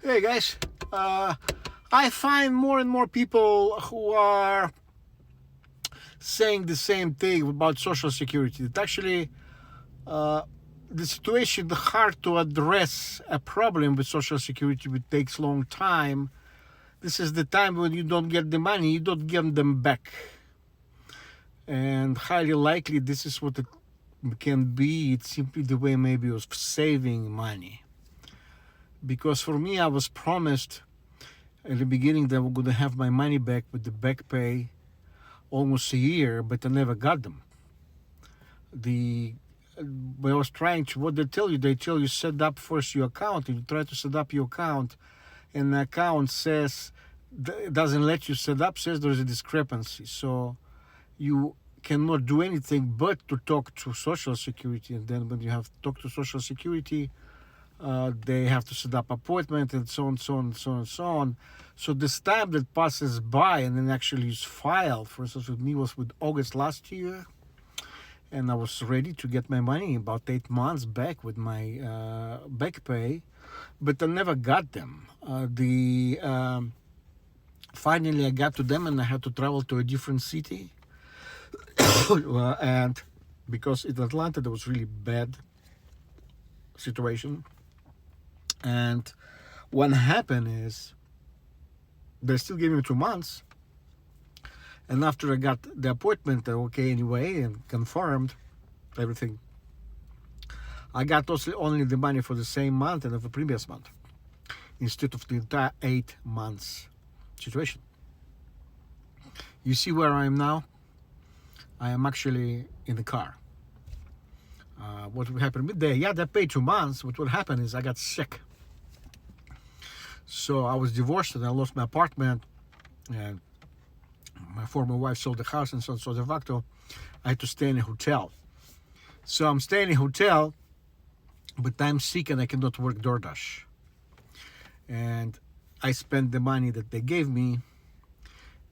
Hey guys, I find more and more people who are saying the same thing about Social Security. That actually, uh, the situation, the hard to address a problem with Social Security, which takes long time. This is the time when you don't get the money, you don't give them back, and highly likely this is what it can be. It's simply the way maybe of saving money. Because for me, I was promised at the beginning that I'm going to have my money back with the back pay almost a year, but I never got them. The When I was trying to, what they tell you set up first your account, and you try to set up your account, and the account says doesn't let you set up, says there's a discrepancy, so you cannot do anything but to talk to Social Security, and then when you have to talk to Social Security, they have to set up appointment and so on, so on, so on, so on. So this time that passes by and then actually is filed, for instance, with me was with August last year, and I was ready to get my money about 8 months back with my back pay, but I never got them. Finally I got to them, and I had to travel to a different city, and because in Atlanta there was really bad situation. And what happened is they still gave me 2 months. And after I got the appointment, okay, anyway, and confirmed everything, I got also only the money for the same month and of the previous month, instead of the entire 8 months situation. You see where I am now? I am actually in the car. What would happen with they paid 2 months. What happened is I got sick. So I was divorced and I lost my apartment, and my former wife sold the house, and so on. So de facto, I had to stay in a hotel. So I'm staying in a hotel, but I'm sick and I cannot work DoorDash. And I spent the money that they gave me,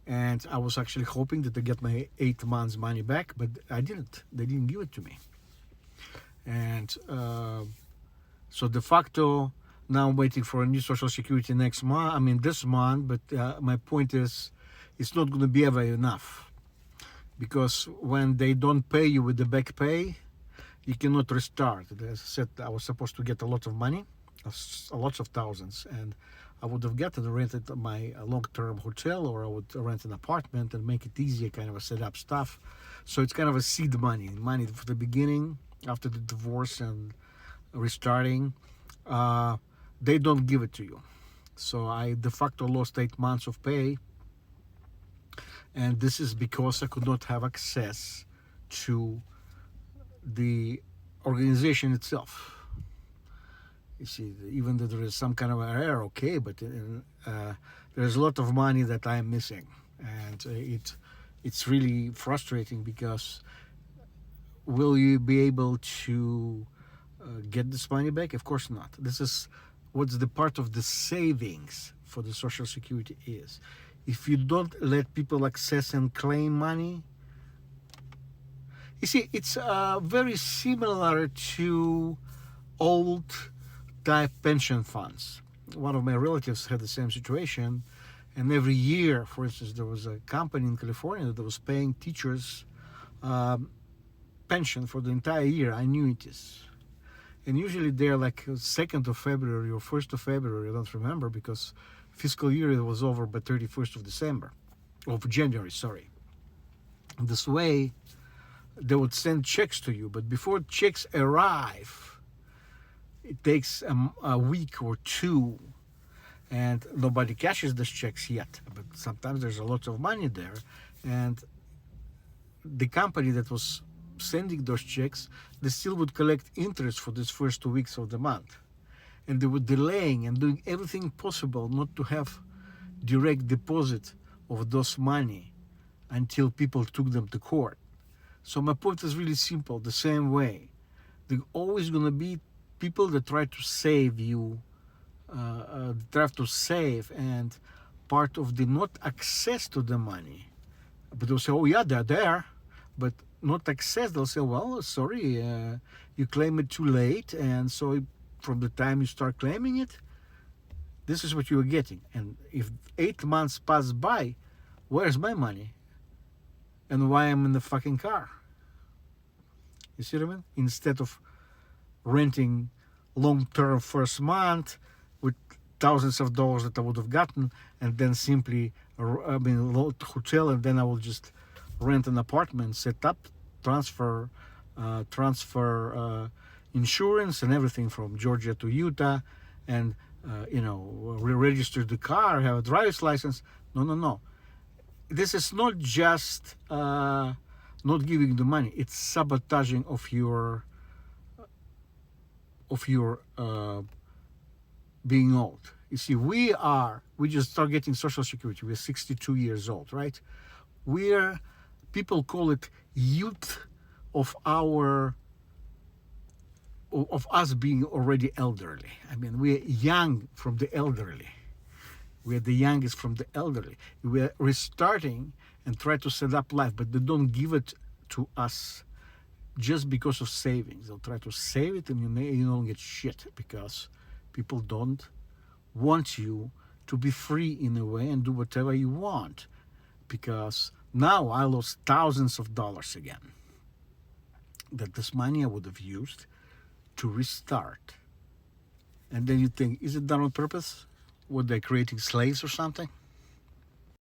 and I was actually hoping that I get my 8 months money back, but I didn't. They didn't give it to me. And so de facto, now I'm waiting for a new Social Security next month. I mean this month, but my point is, it's not going to be ever enough, because when they don't pay you with the back pay, you cannot restart. As I said, I was supposed to get a lot of money, lots of thousands, and I would have rented my long-term hotel, or I would rent an apartment and make it easier, kind of a set up stuff. So it's kind of a seed money for the beginning, after the divorce and restarting. They don't give it to you. So I de facto lost 8 months of pay, and this is because I could not have access to the organization itself. You see, even though there is some kind of an error, okay, but there's a lot of money that I'm missing, and it's really frustrating, because will you be able to get this money back? Of course not. This is what's the part of the savings for the Social Security is. If you don't let people access and claim money, you see, it's very similar to old type pension funds. One of my relatives had the same situation, and every year, for instance, there was a company in California that was paying teachers pension for the entire year, annuities. And usually they're like 2nd of February or 1st of February, I don't remember, because fiscal year was over by 31st of January, sorry. And this way, they would send checks to you, but before checks arrive, it takes a week or two, and nobody cashes these checks yet. But sometimes there's a lot of money there, and the company that was sending those checks, they still would collect interest for these first 2 weeks of the month, and they were delaying and doing everything possible not to have direct deposit of those money until people took them to court. So my point is really simple. The same way, there are always going to be people that try to save you, try to save, and part of the not access to the money, but they'll say, oh yeah, they're there, but not access, they'll say, well, sorry, you claim it too late, and so from the time you start claiming it, This is what you are getting. And if 8 months pass by, where's my money? And why I'm in the fucking car? You see what I mean? Instead of renting long-term first month with thousands of dollars that I would have gotten, and then simply, hotel, and then I will just rent an apartment, set up, transfer insurance and everything from Georgia to Utah, and re-register the car, have a driver's license. No. This is not just not giving the money; it's sabotaging of your being old. You see, we just start getting Social Security. We're 62 years old, right? People call it youth of us being already elderly. I mean, we're young from the elderly. We're the youngest from the elderly. We're restarting and try to set up life, but they don't give it to us just because of savings. They'll try to save it, and you don't get shit, because people don't want you to be free in a way and do whatever you want. Because now I lost thousands of dollars again. That this money I would have used to restart. And then you think, is it done on purpose? Were they creating slaves or something?